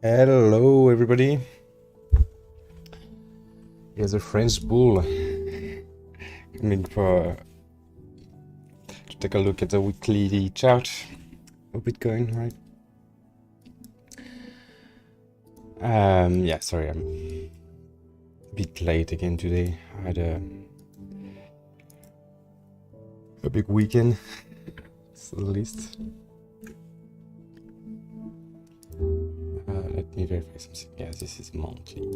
Hello, everybody. Here's a French bull coming to take a look at the weekly chart of Bitcoin, right? Yeah, sorry, I'm a bit late again today. I had a big weekend, to the least. Let me verify something. Yeah, this is monthly.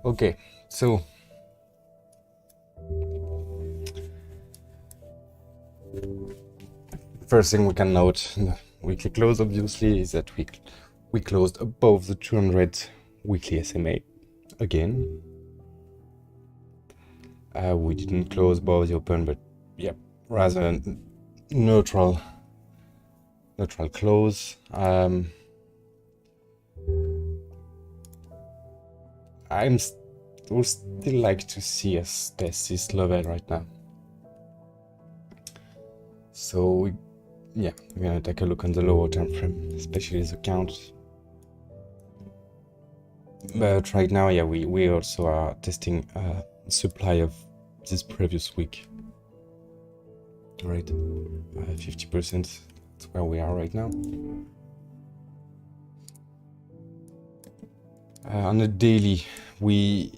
Okay, so first thing we can note in the weekly close, obviously, is that we closed above the 200 weekly SMA again. We didn't close above the open, but yeah, rather neutral close. I'm would still like to see us test this level right now. So we're gonna take a look on the lower time frame, especially the count. But right now, yeah, we also are testing supply of this previous week. Right, 50%. That's where we are right now. On the daily, we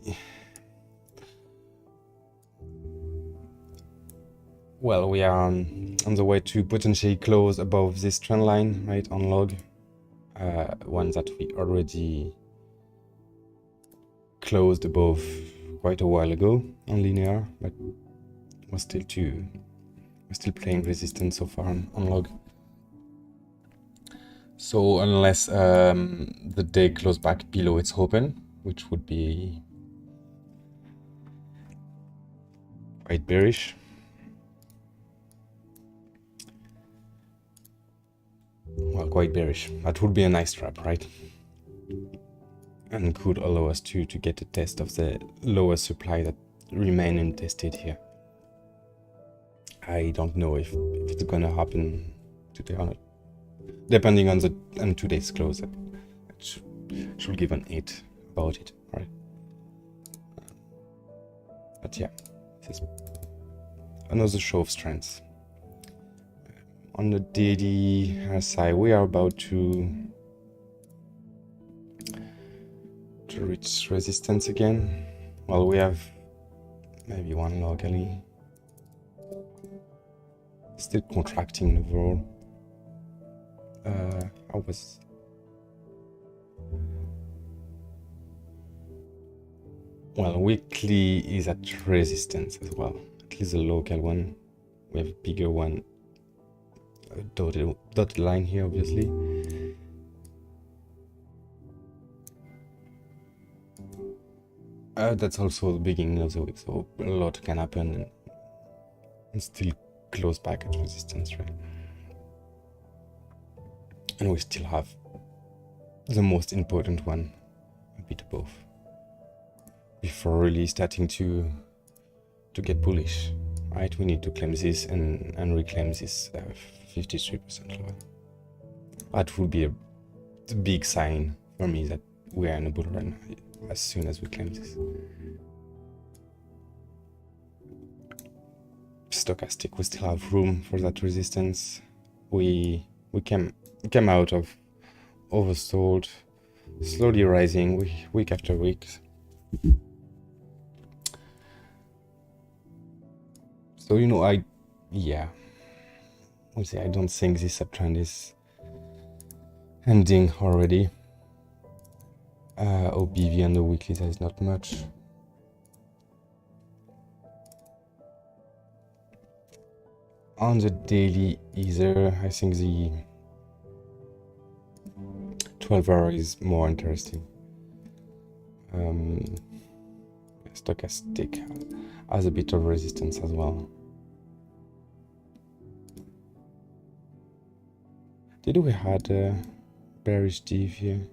are on the way to potentially close above this trend line, right, on log. One that we already closed above quite a while ago on linear, but we're still playing resistance so far on log. So unless the day closed back below its open, which would be quite bearish. Well, quite bearish. That would be a nice trap, right? And could allow us to get a test of the lower supply that remain untested here. I don't know if it's gonna happen today or not. Depending on today's close, it should give an 8 about it, right? But yeah, this is another show of strength. On the daily RSI, we are about to reach resistance again. Well, we have maybe one locally. Still contracting overall. Weekly is at resistance as well. At least the local one. We have a bigger one. Dotted line here, obviously. That's also the beginning of the week, so a lot can happen and still close back at resistance, right? And we still have the most important one a bit above before really starting to get bullish, right? We need to claim this and reclaim this 53% level. That would be a big sign for me that we are in a bull run as soon as we claim this. Stochastic, we still have room for that resistance. We came out of oversold, slowly rising week after week. So I don't think this uptrend is ending already. OBV on the weekly, there is not much. On the daily either, I think the 12-hour is more interesting. Stochastic has a bit of resistance as well. Did we had a bearish div here?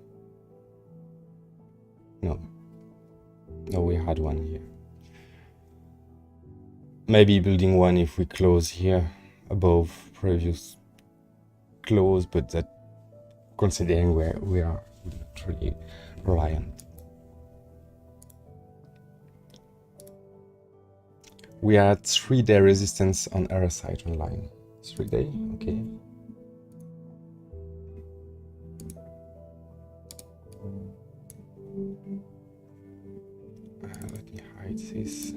No, we had one here. Maybe building one if we close here above previous close, but that considering where we are not really reliant. We are at 3-day resistance on RSI online. 3-day, okay. Let me hide this.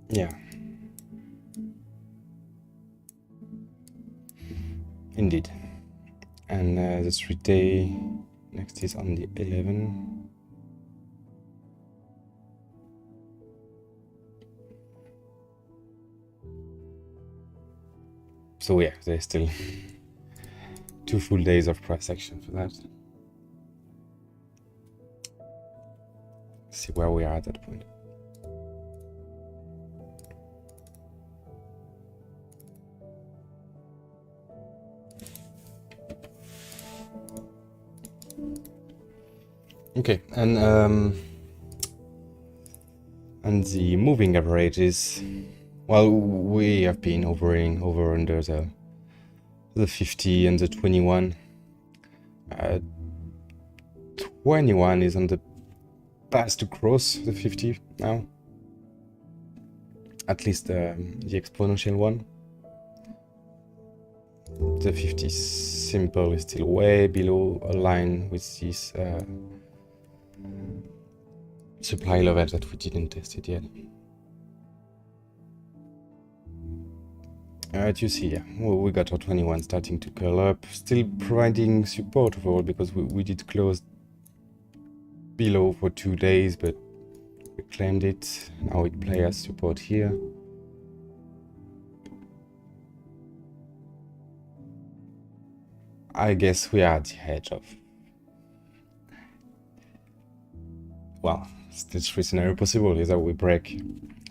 Yeah. Indeed. And the 3-day next is on the 11. So yeah, there's still 2 full days of price action for that. See where we are at that point. Okay, and the moving averages, well, we have been hovering over under the 50 and the 21. 21 is on the path to cross the 50 now, at least the exponential one. The 50 simple is still way below a line with this supply level that we didn't test it yet. You see, yeah, we got our 21 starting to curl up, still providing support overall because we did close below for 2 days, but we claimed it. Now it plays as support here. I guess we are at the edge of, well, stage 3 scenario possible is that we break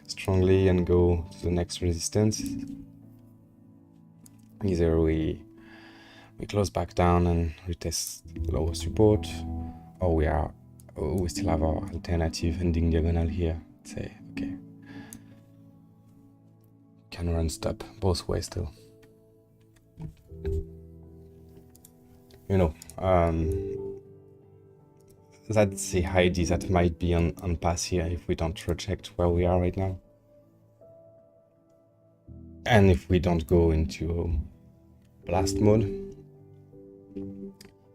strongly and go to the next resistance. Either we close back down and retest lower support, or we still have our alternative ending diagonal here. Say, okay, can run stop both ways still. You know, that's the idea that might be on pass here if we don't reject where we are right now. And if we don't go into blast mode,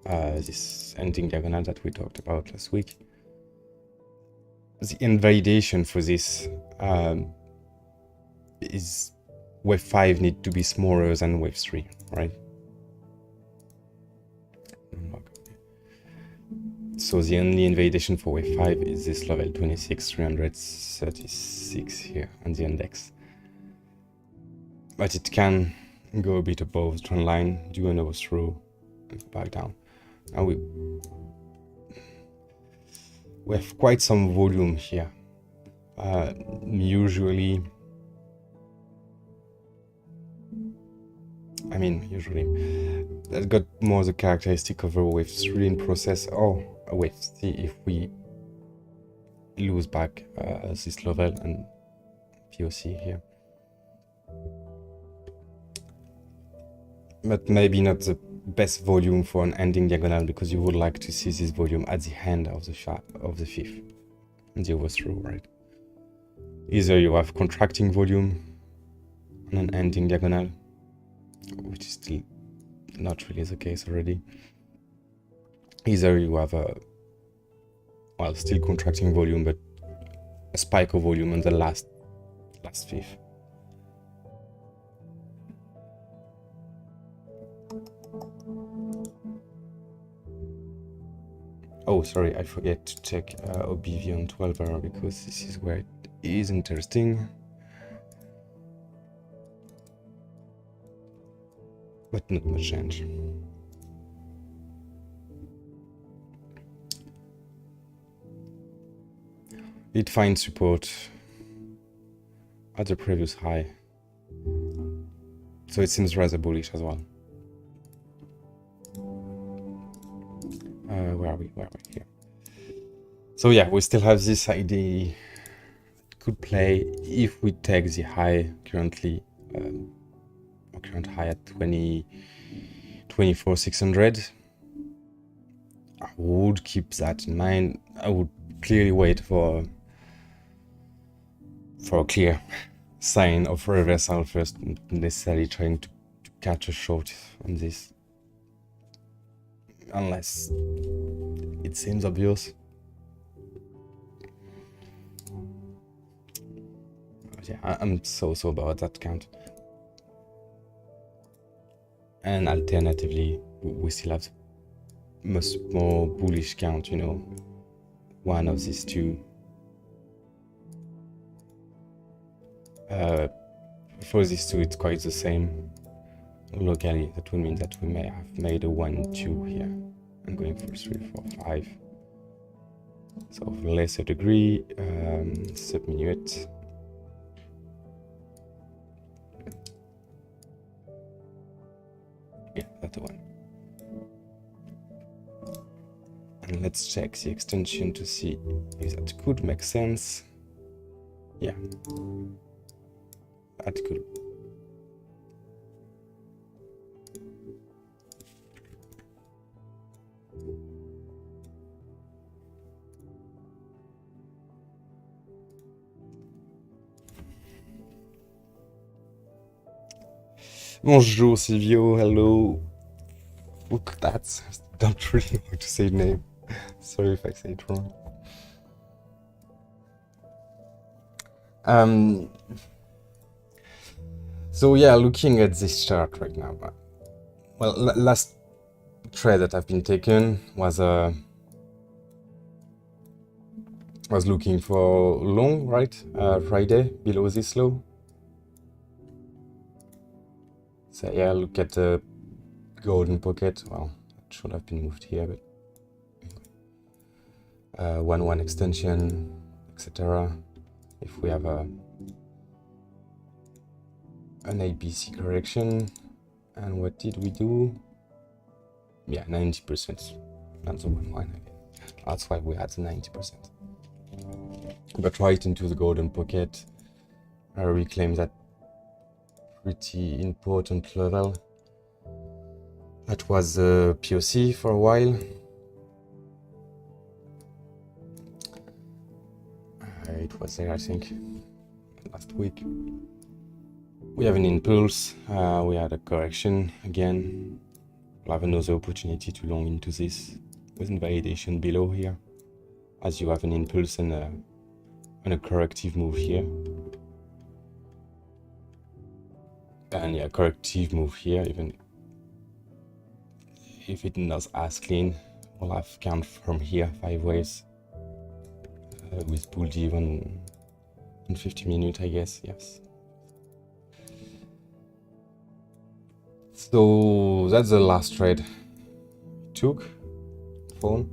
this ending diagonal that we talked about last week, the invalidation for this is wave 5 need to be smaller than wave 3, right? So the only invalidation for wave 5 is this level 26,336 here on the index. But it can go a bit above the trend line, do an overthrow, and go back down. Now we have quite some volume here. Usually that got more the characteristic of a wave 3 in process, or a wave 3 if we lose back this level and POC here. But maybe not the best volume for an ending diagonal, because you would like to see this volume at the end of the fifth, and the overthrow, right? Either you have contracting volume on an ending diagonal, which is still not really the case already. Either you have still contracting volume, but a spike of volume on the last fifth. Oh, sorry, I forget to check OBV on 12 hour, because this is where it is interesting. But not much change. It finds support at the previous high, so it seems rather bullish as well. Where are we? Here. So yeah, we still have this idea. Could play if we take the high currently, current high at 24,600. I would keep that in mind. I would clearly wait for a clear sign of reversal first, not necessarily trying to catch a short on this, unless it seems obvious. But yeah, I'm so about that count. And alternatively, we still have much more bullish count, you know, one of these two. For these two, it's quite the same. Locally, that would mean that we may have made a 1-2 here. I'm going for 3, 4, 5. So of lesser degree, sub-minuet. Yeah, that's the one. And let's check the extension to see if that could make sense. Yeah, that could. Bonjour Silvio, hello. Look, that's, I don't really know how to say the name. Sorry if I say it wrong. So yeah, looking at this chart right now. Well, last trade that I've been taken was looking for long, right? Friday below this low. So yeah, look at the golden pocket. Well, it should have been moved here, but 1-1 extension, etc. If we have an ABC correction, and what did we do? Yeah, 90%. That's the 1-1 again. That's why we had the 90%. But right into the golden pocket, I reclaim that pretty important level. That was the POC for a while. It was there, I think, last week. We have an impulse. We had a correction again. We'll have another opportunity to long into this with invalidation below here, as you have an impulse and a corrective move here. And yeah, corrective move here, even if it not as clean. We'll have count from here 5 waves with bull even in 50 minutes, I guess. Yes. So that's the last trade. Took phone.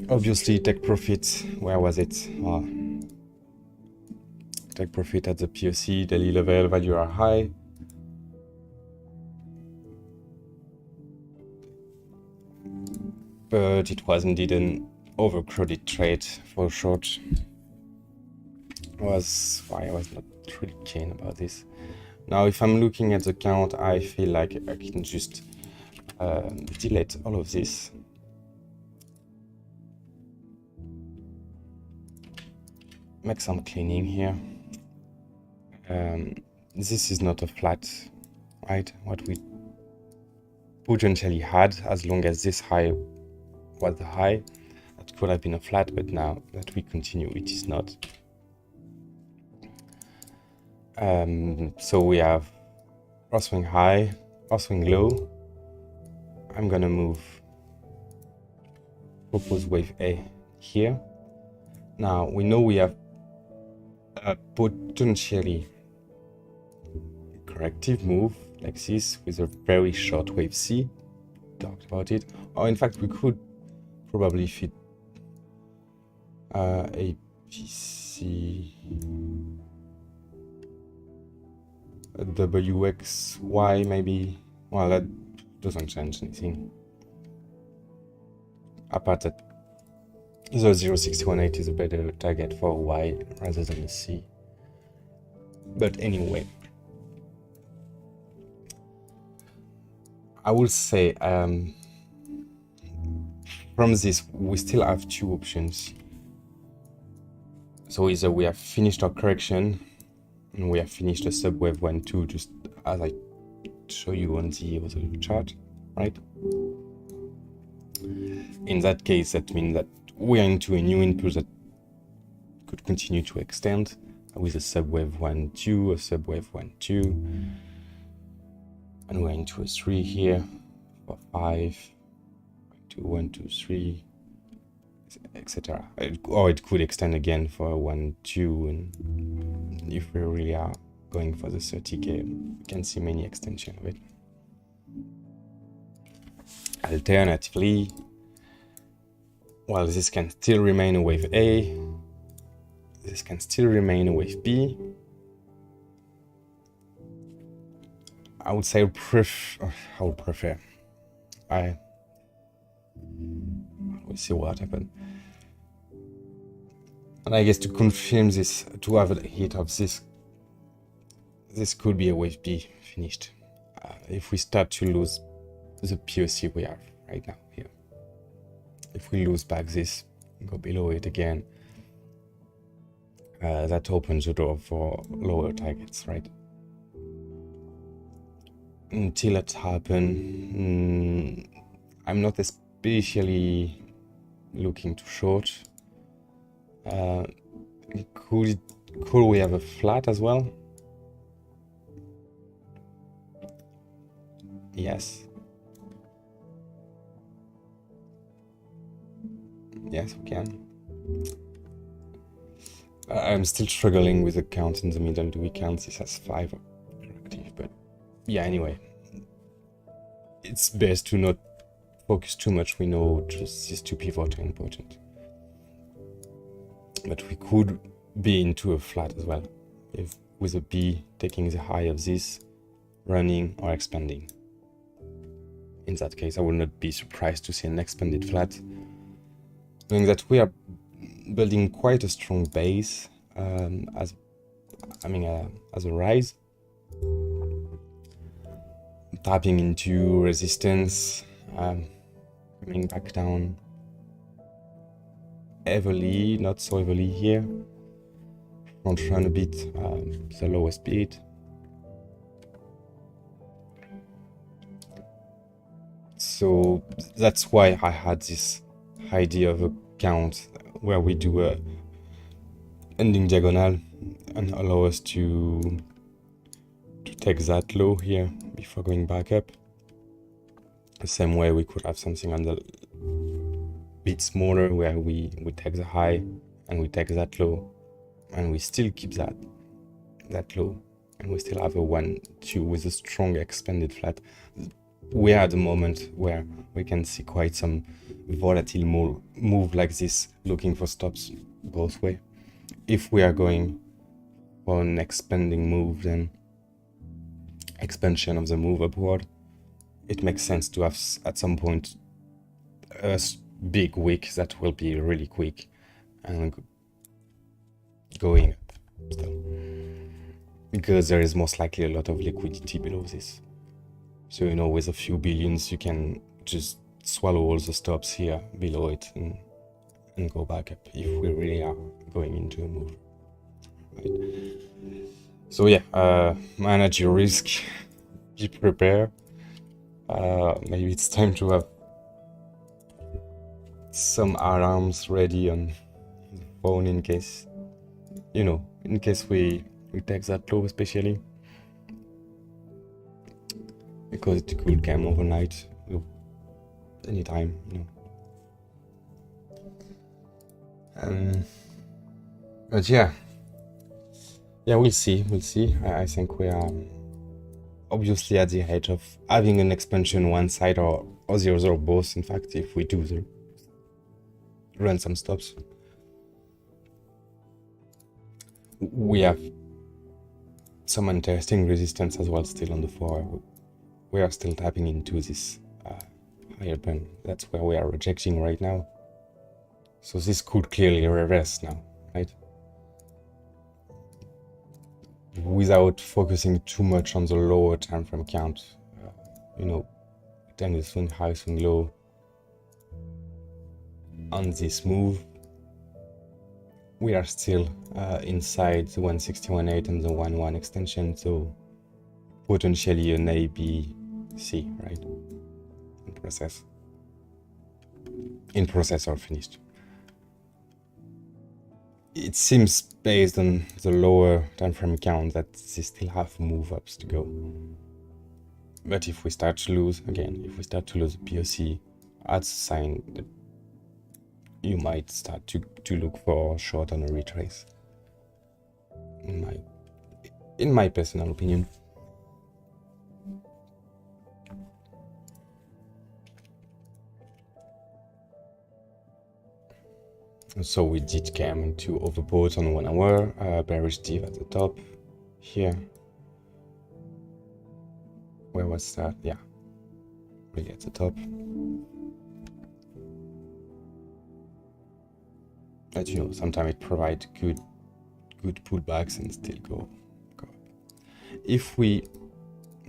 Obviously, take profit. Where was it? Take profit at the POC, daily level, value are high. But it was indeed an overcrowded trade for short. Was why I was not really keen about this. Now, if I'm looking at the count, I feel like I can just delete all of this. Make some cleaning here. This is not a flat, right? What we potentially had, as long as this high was the high, that could have been a flat, but now that we continue, it is not. So we have crosswing high, crosswing low. I'm gonna move propose wave A here. Now we know we have a potentially corrective move like this with a very short wave C. Talked about it. Or in fact, we could probably fit APC WXY maybe. Well, that doesn't change anything. Apart that the 0618 is a better target for Y rather than a C. But anyway, I will say from this we still have two options. So either we have finished our correction and we have finished a subwave 1-2, just as I show you on the other chart, right? In that case, that means that we are into a new input that could continue to extend with a subwave 1-2, a subwave 1-2, and we're into a 3 here for 5, 2, 1, 2, 3, etc. Or it could extend again for 1-2, and if we really are going for the 30k, you can see many extensions of it. Alternatively, well, this can still remain a wave A, this can still remain a wave B. I would say I would prefer. We'll see what happens. And I guess to confirm this, to have a hit of this could be a wave B finished. If we start to lose the POC we have right now here. If we lose back this, go below it again, that opens the door for lower targets, right? Until it happens, I'm not especially looking to short. Could we have a flat as well? Yes. Yes, we can. I'm still struggling with the count in the middle. Do we count this as 5 corrective? But yeah, anyway. It's best to not focus too much. We know just these two pivots are important. But we could be into a flat as well, if with a B taking the high of this, running or expanding. In that case, I will not be surprised to see an expanded flat, knowing that we are building quite a strong base as a rise, tapping into resistance, coming back down heavily, not so heavily here. Front run a bit, the lowest speed. So that's why I had this idea of a count where we do a ending diagonal and allow us to take that low here before going back up. The same way we could have something on the bit smaller where we take the high and we take that low and we still keep that low and we still have a 1-2 with a strong expanded flat. We are at the moment where we can see quite some volatile move like this, looking for stops both way. If we are going for an expanding move, then expansion of the move upward, it makes sense to have at some point a big wick that will be really quick and going up still, because there is most likely a lot of liquidity below this. So, you know, with a few billions, you can just swallow all the stops here below it and go back up if we really are going into a move. Right? So yeah, manage your risk, be prepared. Maybe it's time to have some alarms ready on the phone in case, you know, in case we take that low, especially because it could come overnight, anytime, you know. But yeah, we'll see. I think we are obviously at the edge of having an expansion one side or the other, or both. In fact, if we do run some stops. We have some interesting resistance as well still on the 4. We are still tapping into this higher band. That's where we are rejecting right now. So this could clearly reverse now, right? Without focusing too much on the lower time frame count. You know, 10 is swing high, swing low. On this move, we are still inside the 161.8 and the 1.1 extension, so potentially an A, B, C, right? In process or finished. It seems based on the lower time frame count that they still have move ups to go. But if we start to lose, again, if we start to lose the POC, that's a sign that you might start to look for short on a retrace. In my personal opinion. So we did come into overbought on 1 hour, bearish div at the top here. Where was that? Yeah, really at the top. But you know, sometimes it provides good pullbacks and still go up. If we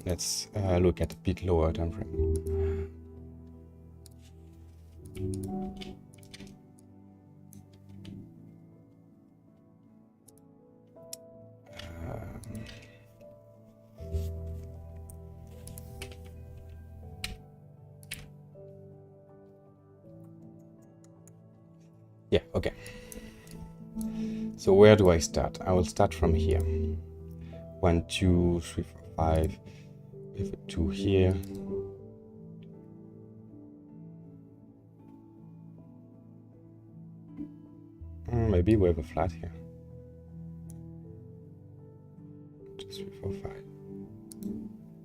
let's look at a bit lower time frame. Yeah, okay. So where do I start? I will start from here. 1, 2, 3, 4, 5. We have a 2 here. Maybe we have a flat here. 2, 3, 4, 5.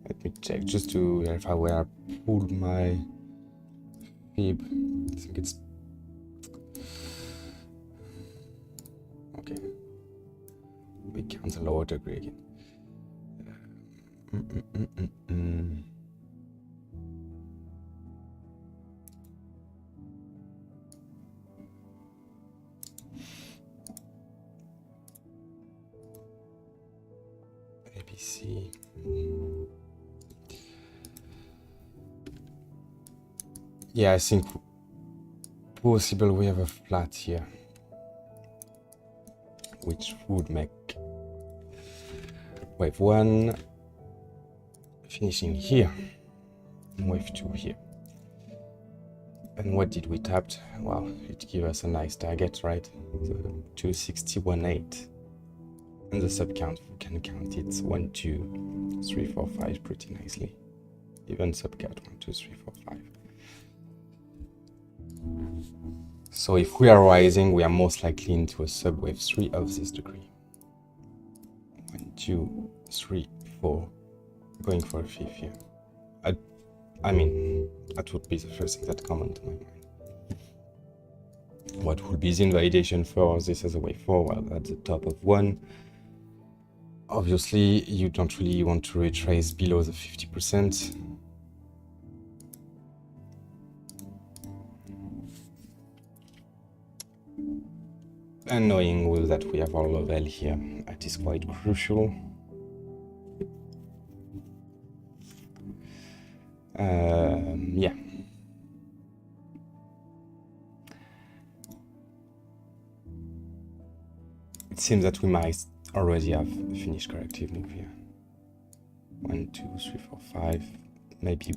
Let me check just to verify where I pulled my fib. I think it's okay. We count the lower degree again. ABC. Yeah, I think possible we have a flat here, which would make wave 1 finishing here and wave 2 here. And what did we tap? Well, it gave us a nice target, right? The 261.8. And the sub count, we can count it 1, 2, 3, 4, 5 pretty nicely. Even sub count 1, 2, 3, 4, 5. So if we are rising, we are most likely into a sub wave 3 of this degree. 1, 2, 3, 4. Going for a 5th here. I mean, that would be the first thing that comes into my mind. What would be the invalidation for this as a wave 4? Well, at the top of 1. Obviously, you don't really want to retrace below the 50%. And knowing that we have our level here, that is quite crucial. Yeah. It seems that we might already have a finished corrective move here. 1, 2, 3, 4, 5. Maybe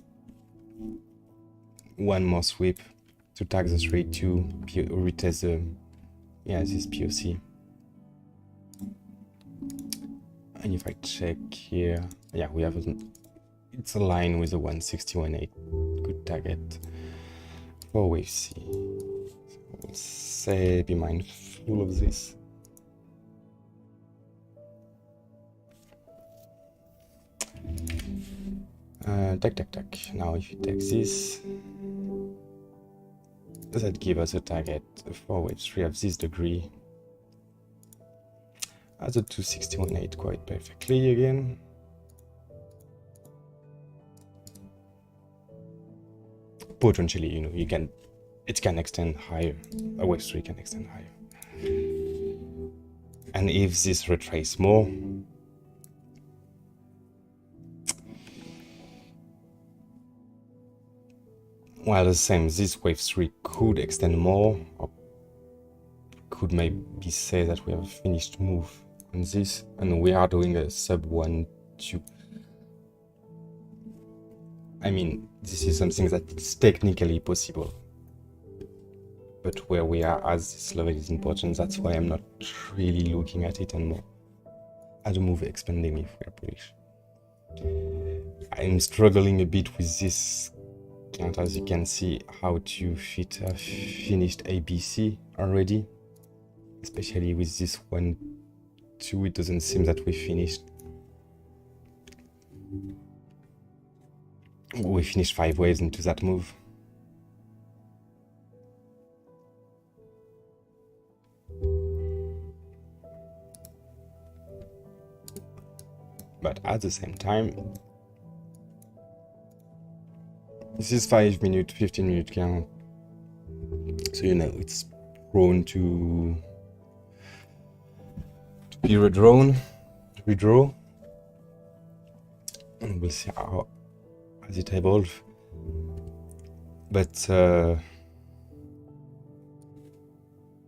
one more sweep to tag the 3, 2, retest the this POC. And if I check here, yeah, we have it's aligned with the 161.8. Good target for wave C. So we'll say be mindful of this. Tack. Now if you take this, that give us a target for wave 3 of this degree at the 261.8 quite perfectly again. Potentially, you know, it can extend higher. A wave 3 can extend higher. And if this retrace more, well, the same, this wave 3 could extend more, or could maybe say that we have a finished move on this, and we are doing a sub 1-2. I mean, this is something that is technically possible, but where we are at this level is important. That's why I'm not really looking at it anymore as a move expanding if we are bullish. I'm struggling a bit with this count, as you can see, how to fit a finished ABC already, especially with this 1-2. It doesn't seem that we finished. We finished 5 waves into that move. But at the same time, this is 5 minute, 15 minute count. So, you know, it's prone to be redraw. And we'll see how as it evolves. But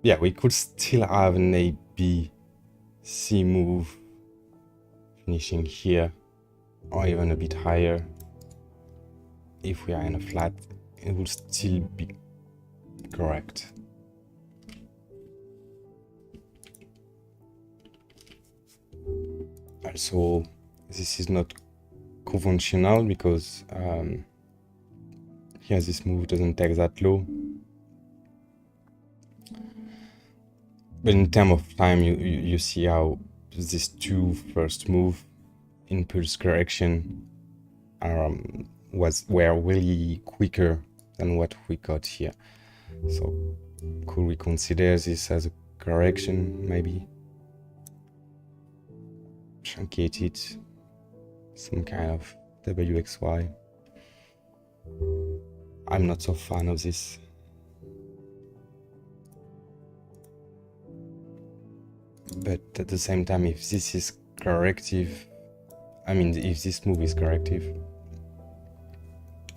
yeah, we could still have an ABC move finishing here, or even a bit higher. If we are in a flat, it will still be correct. Also, this is not conventional because here this move doesn't take that low. But in terms of time, you see how these two first move impulse correction were really quicker than what we got here. So could we consider this as a correction, maybe? Truncate it, some kind of WXY. I'm not so fan of this. But at the same time, if this is corrective, I mean, if this move is corrective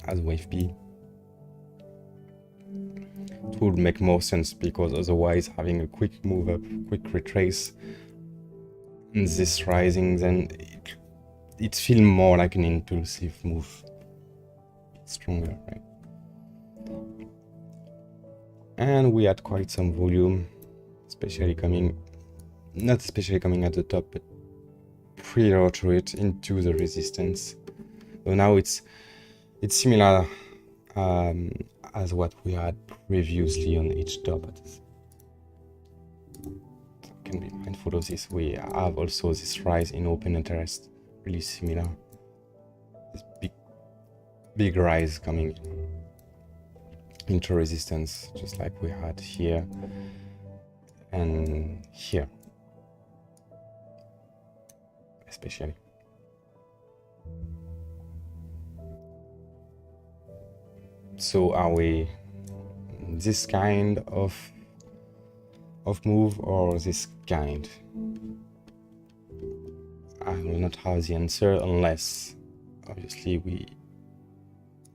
as wave B, it would make more sense, because otherwise having a quick move up, quick retrace, and this rising, then it feels more like an impulsive move. It's stronger, right? And we had quite some volume, not especially coming at the top, but prior to it into the resistance. So now it's similar as what we had previously on each top. So can be mindful of this. We have also this rise in open interest, really similar. This big rise coming into resistance, just like we had here and here, especially. So are we this kind of move or this kind? I will not have the answer unless obviously we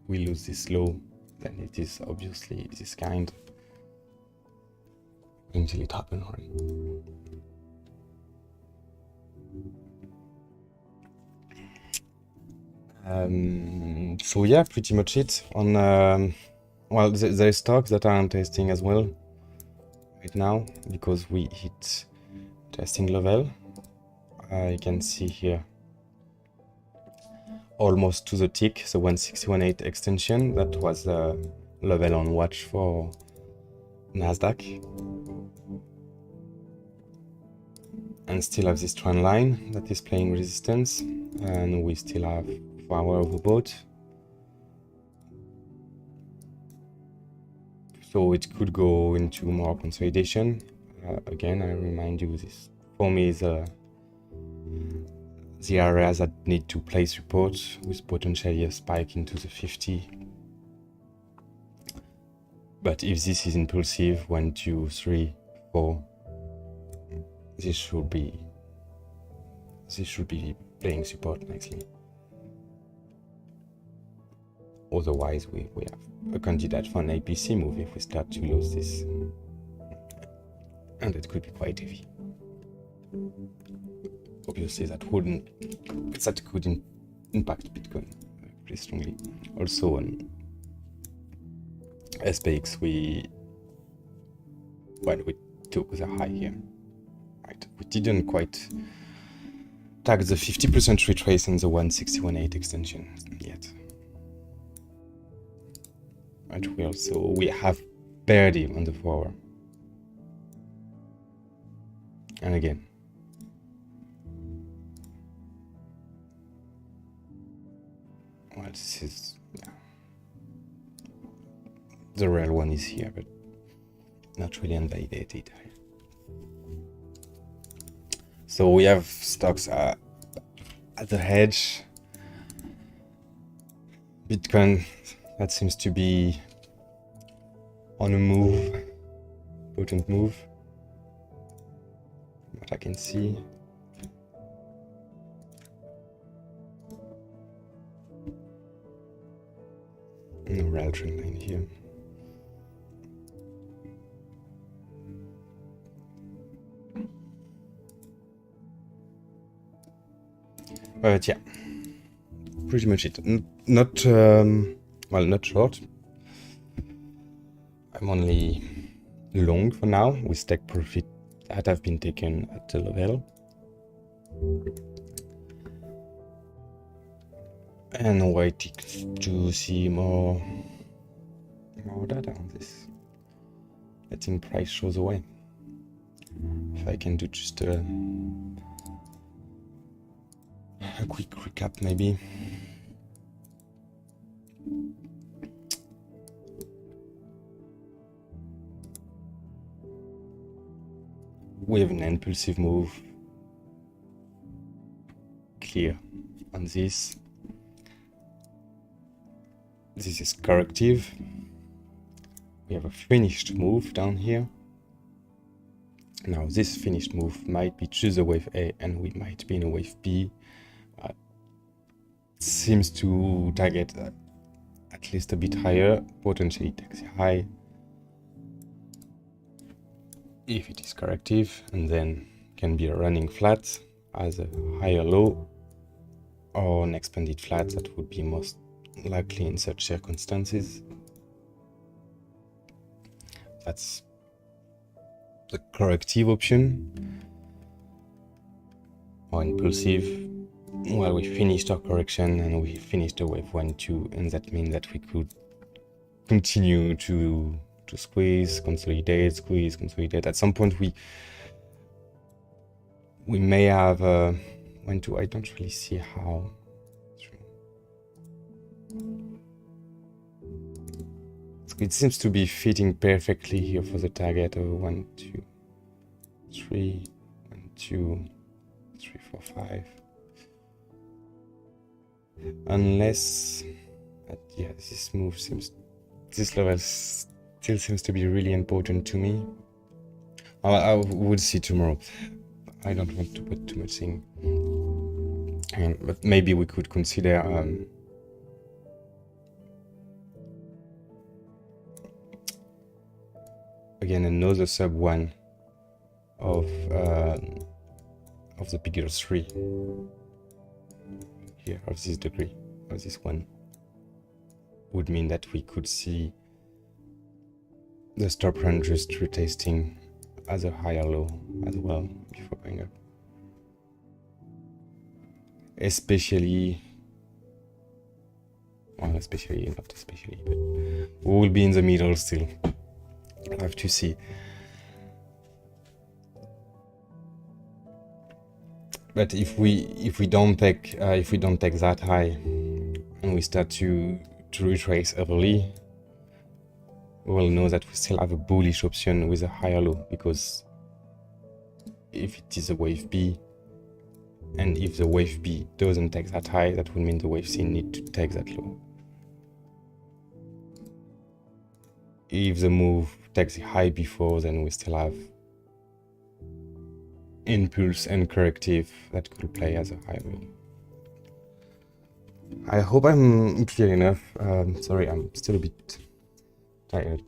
lose this low, then it is obviously this kind until it happens, right? So yeah, pretty much it on well, there's stocks that are testing as well right now, because we hit testing level. You can see here almost to the tick, the 161.8 extension. That was the level on watch for Nasdaq, and still have this trend line that is playing resistance, and we still have 4 hours overbought. So it could go into more consolidation. Again, I remind you, this for me is the areas that need to place support with potentially a spike into the 50. But if this is impulsive, 1, 2, 3, 4, this should be playing support nicely. Otherwise, we have a candidate for an APC move if we start to lose this, and it could be quite heavy. Obviously, that could impact Bitcoin pretty strongly. Also on SPX, we took the high here, right? We didn't quite tag the 50% retrace on the 161.8 extension yet. Right, we have parity on the 4 hour. And again, well, this is, yeah, the real one is here, but not really invalidated. So we have stocks at the hedge. Bitcoin, that seems to be on a move, potent move, what I can see. No real trend line here. But yeah, pretty much it. Not short. I'm only long for now with take profit that have been taken at the level. And waiting to see more data on this. Letting price shows away. If I can do just a quick recap maybe. We have an impulsive move, clear on this. This is corrective. We have a finished move down here. Now this finished move might be just a wave A and we might be in a wave B. Seems to target at least a bit higher, potentially takes a high if it is corrective, and then can be a running flat as a higher low or an expanded flat. That would be most likely in such circumstances. That's the corrective option. Or impulsive. Well, we finished our correction and we finished the wave 1, 2, and that means that we could continue to squeeze, consolidate, squeeze, consolidate. At some point we may have 1, 2. I don't really see how. It seems to be fitting perfectly here for the target of 1, 2, 3, 1, 2, 3, 4, 5. Unless, yeah, this move this level still seems to be really important to me. I will see tomorrow. I don't want to put too much thing. But maybe we could consider again another sub 1 of the bigger 3 here of this degree, of this one, would mean that we could see the stop run just retesting as a higher low as well before going up. Especially, but we will be in the middle still. I'll have to see. But if we don't take that high and we start to retrace early, we will know that we still have a bullish option with a higher low, because if it is a wave B, and if the wave B doesn't take that high, that would mean the wave C need to take that low. If the move takes the high before, then we still have impulse and corrective that could play as a high low. I hope I'm clear enough. Sorry, I'm still a bit tired.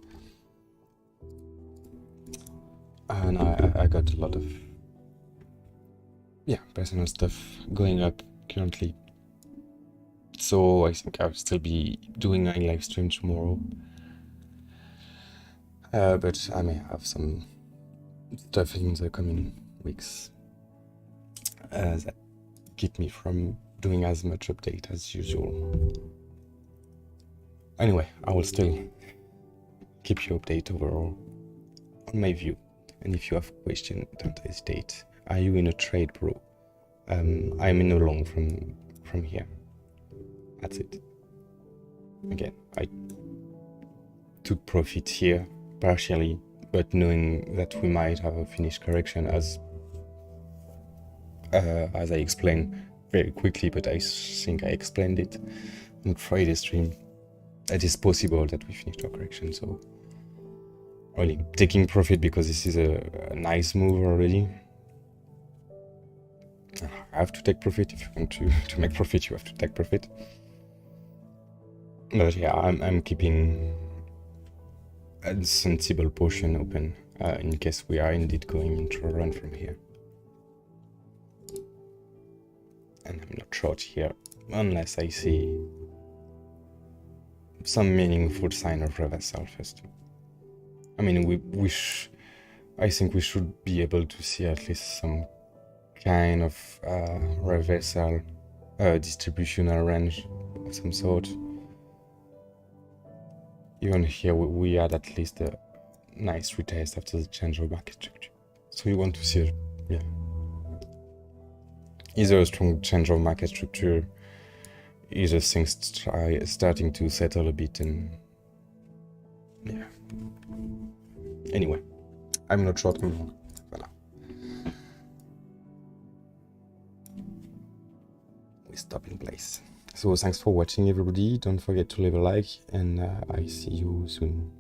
And I got a lot of personal stuff going up currently. So I think I'll still be doing a live stream tomorrow. But I may have some stuff in the coming weeks that keep me from doing as much update as usual. Anyway, I will still keep you updated overall on my view. And if you have questions, don't hesitate. Are you in a trade, bro? I'm in a long from here. That's it. Again, I took profit here partially, but knowing that we might have a finished correction, as I explained very quickly, but I think I explained it on Friday stream, that it's possible that we finished our correction. So really taking profit because this is a nice move already. I have to take profit. If you want to make profit, you have to take profit. But yeah, I'm keeping a sensible portion open in case we are indeed going into a run from here. And I'm not short here unless I see some meaningful sign of reversal first. I mean, I think we should be able to see at least some kind of reversal, distributional range of some sort. Even here we had at least a nice retest after the change of market structure. So you want to see either a strong change of market structure, either things starting to settle a bit, and yeah. Anyway, I'm not short anymore. Voilà. We stop in place. So thanks for watching, everybody. Don't forget to leave a like, and I see you soon.